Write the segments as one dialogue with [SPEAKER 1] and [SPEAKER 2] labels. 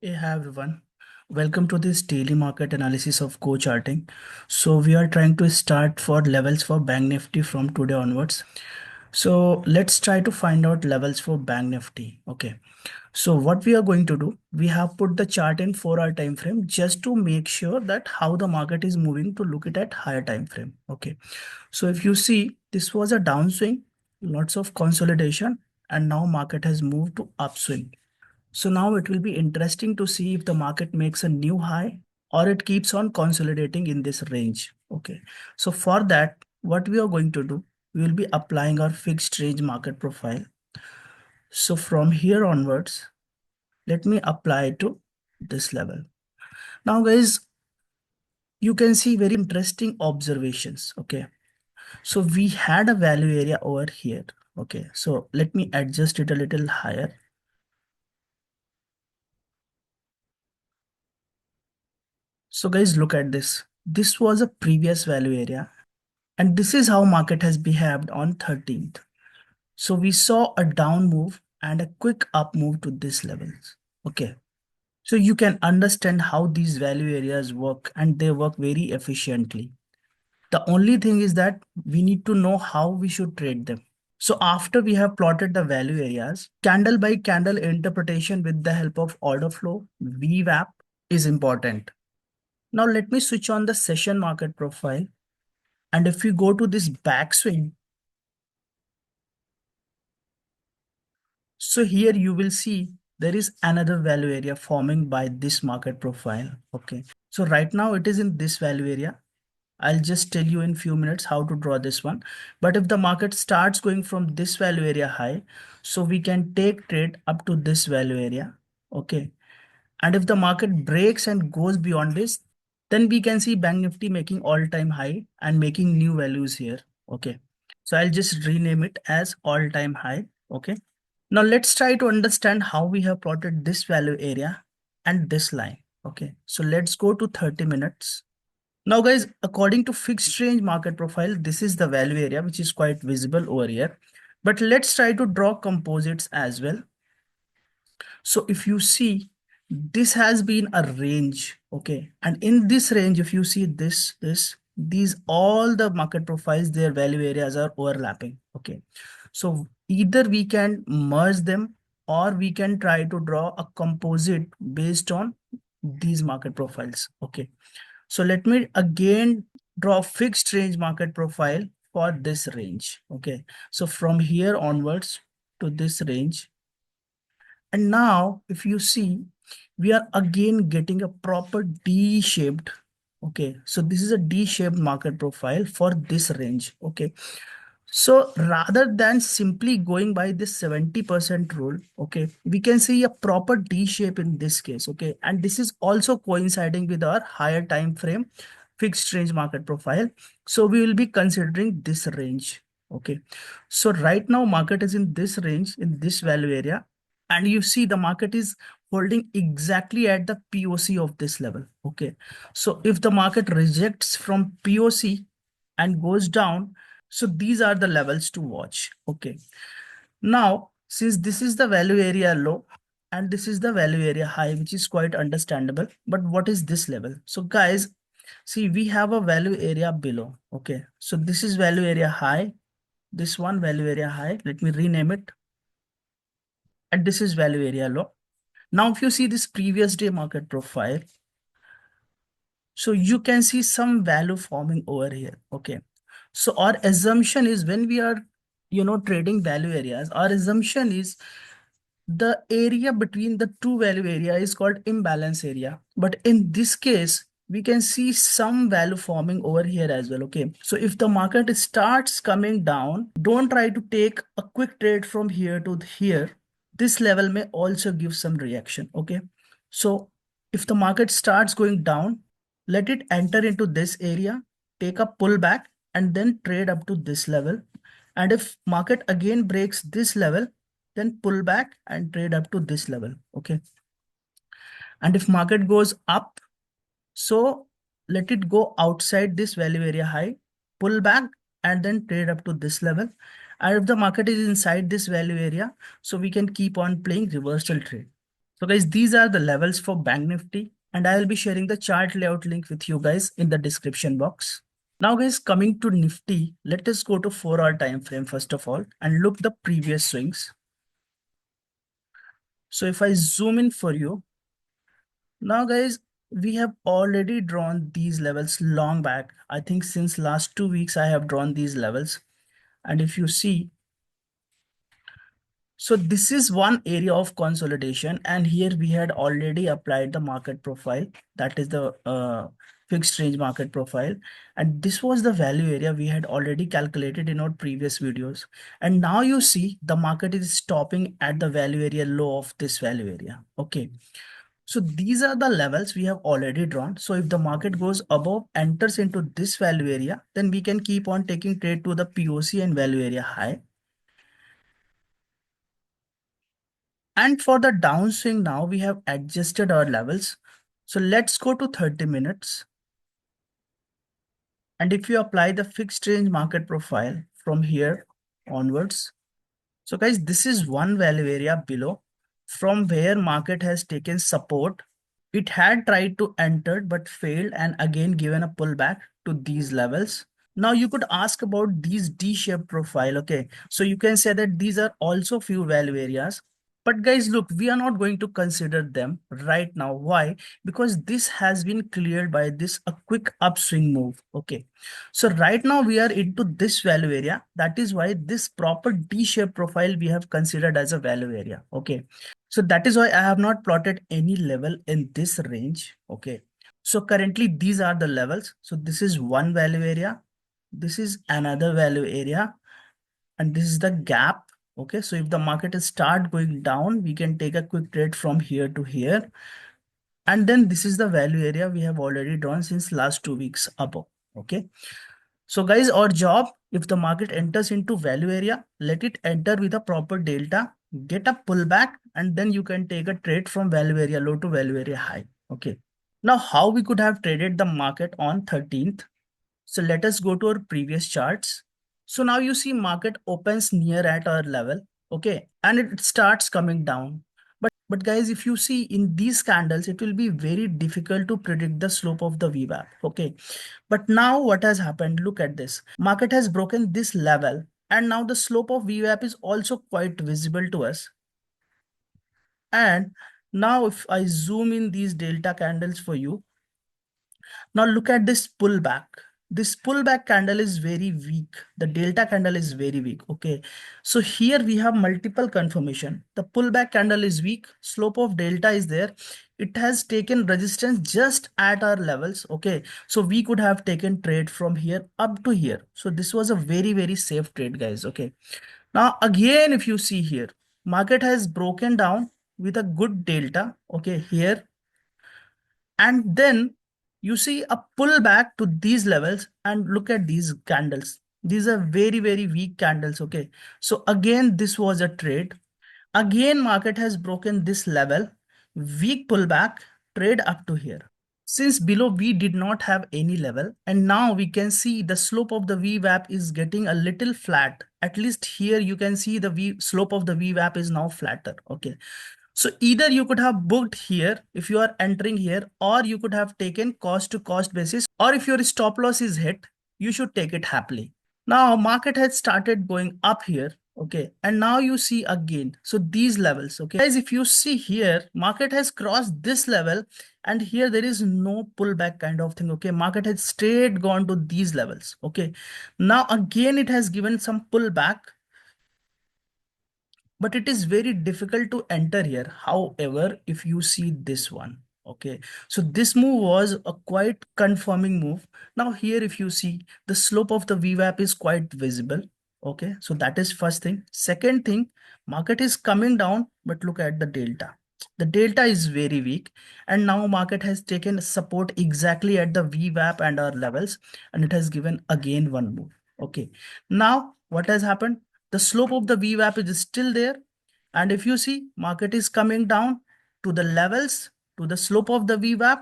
[SPEAKER 1] Hey, hi everyone. Welcome to this daily market analysis of Go Charting. So we are trying to start for levels for Bank Nifty from today onwards. So let's try to find out levels for Bank Nifty. Okay. So what we are going to do, we have put the chart in 4 hour time frame just to make sure that how the market is moving to look it at higher time frame. Okay. So if you see, this was a downswing, lots of consolidation, and now market has moved to upswing. So now it will be interesting to see if the market makes a new high or it keeps on consolidating in this range. Okay. So for that, what we are going to do, we will be applying our fixed range market profile. So from here onwards, let me apply to this level. Now guys, you can see very interesting observations. Okay. So we had a value area over here. Okay. So let me adjust it a little higher. So guys, look at this. This was a previous value area. And this is how market has behaved on 13th. So we saw a down move and a quick up move to this levels. Okay. So you can understand how these value areas work and they work very efficiently. The only thing is that we need to know how we should trade them. So after we have plotted the value areas, candle by candle interpretation with the help of order flow, VWAP is important. Now let me switch on the session market profile. And if we go to this backswing, so here you will see there is another value area forming by this market profile. Okay. So right now it is in this value area. I'll just tell you in few minutes how to draw this one. But if the market starts going from this value area high, so we can take trade up to this value area. Okay. And if the market breaks and goes beyond this, then we can see Bank Nifty making all-time high and making new values here. Okay. So I'll just rename it as all-time high. Okay. Now let's try to understand how we have plotted this value area and this line. Okay, so let's go to 30 minutes. Now guys, according to fixed range market profile, this is the value area which is quite visible over here. But let's try to draw composites as well. So if you see, this has been a range. Okay, and in this range, if you see these all the market profiles, their value areas are overlapping. Okay, so either we can merge them or we can try to draw a composite based on these market profiles. Okay, so let me again draw fixed range market profile for this range. Okay, so from here onwards to this range. And now if you see, we are again getting a proper D-shaped. Okay, so this is a D-shaped market profile for this range. Okay, so rather than simply going by this 70% rule, okay, we can see a proper D shape in this case, okay, and this is also coinciding with our higher time frame fixed range market profile. So we will be considering this range, okay. So right now market is in this range, in this value area, and you see the market is holding exactly at the POC of this level, okay. So if the market rejects from POC and goes down, so these are the levels to watch. Okay. Now, since this is the value area low and this is the value area high, which is quite understandable. But what is this level? So guys, see, we have a value area below. Okay. So this is value area high. This one value area high. Let me rename it. And this is value area low. Now, if you see this previous day market profile, so you can see some value forming over here. Okay. So our assumption is when we are, trading value areas, our assumption is the area between the two value area is called imbalance area. But in this case, we can see some value forming over here as well. Okay. So if the market starts coming down, don't try to take a quick trade from here to here. This level may also give some reaction. Okay. So if the market starts going down, let it enter into this area, take a pullback, and then trade up to this level. And if market again breaks this level, then pull back and trade up to this level. Okay. And if market goes up, so let it go outside this value area high, pull back, and then trade up to this level. And if the market is inside this value area, so we can keep on playing reversal trade. So guys, these are the levels for Bank Nifty, and I will be sharing the chart layout link with you guys in the description box. Now guys, coming to Nifty, let us go to 4-hour time frame first of all and look the previous swings. So if I zoom in for you, now guys, we have already drawn these levels long back. I think since last 2 weeks, I have drawn these levels. And if you see, so this is one area of consolidation, and here we had already applied the market profile. That is the fixed range market profile. And this was the value area we had already calculated in our previous videos. And now you see the market is stopping at the value area low of this value area. Okay. So these are the levels we have already drawn. So if the market goes above, enters into this value area, then we can keep on taking trade to the POC and value area high. And for the downswing now, we have adjusted our levels. So let's go to 30 minutes. And if you apply the fixed range market profile from here onwards, so guys, this is one value area below from where market has taken support. It had tried to enter but failed and again given a pullback to these levels. Now you could ask about these D-shaped profile. Okay, so you can say that these are also few value areas. But guys, look, we are not going to consider them right now. Why? Because this has been cleared by this a quick upswing move. Okay, so right now we are into this value area. That is why this proper D-shaped profile we have considered as a value area. Okay, so that is why I have not plotted any level in this range. Okay, so currently these are the levels. So this is one value area. This is another value area, and this is the gap. Okay, so if the market is start going down, we can take a quick trade from here to here. And then this is the value area we have already drawn since last 2 weeks above. Okay, so guys, our job, if the market enters into value area, let it enter with a proper delta, get a pullback, and then you can take a trade from value area low to value area high. Okay, now how we could have traded the market on 13th. So let us go to our previous charts. So now you see market opens near at our level. Okay, and it starts coming down. But guys, if you see in these candles, it will be very difficult to predict the slope of the VWAP. Okay, but now what has happened? Look at this. Market has broken this level, and now the slope of VWAP is also quite visible to us. And now if I zoom in these delta candles for you, now look at this pullback. This pullback candle is very weak. The delta candle is very weak. Okay. So here we have multiple confirmation. The pullback candle is weak. Slope of delta is there. It has taken resistance just at our levels. Okay. So we could have taken trade from here up to here. So this was a very, very safe trade, guys. Okay. Now again, if you see here, market has broken down with a good delta. Okay. Here, and then you see a pullback to these levels, and look at these candles. These are very, very weak candles. Okay, so again this was a trade. Again market has broken this level, weak pullback, trade up to here. Since below we did not have any level, and now we can see the slope of the VWAP is getting a little flat. At least here you can see the slope of the VWAP is now flatter. Okay, so either you could have booked here if you are entering here, or you could have taken cost to cost basis, or if your stop loss is hit, you should take it happily. Now market has started going up here. Okay, and now you see again, so these levels. Okay guys, if you see here, market has crossed this level, and here there is no pullback kind of thing. Okay, market has straight gone to these levels. Okay, now again it has given some pullback, but it is very difficult to enter here. However, if you see this one, okay, so this move was a quite confirming move. Now here, if you see, the slope of the VWAP is quite visible. Okay, so that is first thing. Second thing, market is coming down, but look at the delta. The delta is very weak, and now market has taken support exactly at the VWAP and our levels, and it has given again one move. Okay, now what has happened? The slope of the VWAP is still there. And if you see, market is coming down to the levels, to the slope of the VWAP.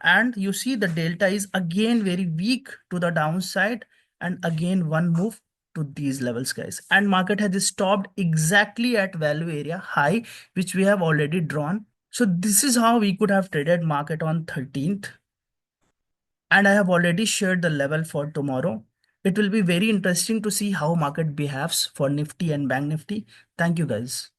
[SPEAKER 1] And you see the delta is again very weak to the downside. And again, one move to these levels, guys. And market has stopped exactly at value area high, which we have already drawn. So this is how we could have traded market on 13th. And I have already shared the level for tomorrow. It will be very interesting to see how market behaves for Nifty and Bank Nifty. Thank you guys.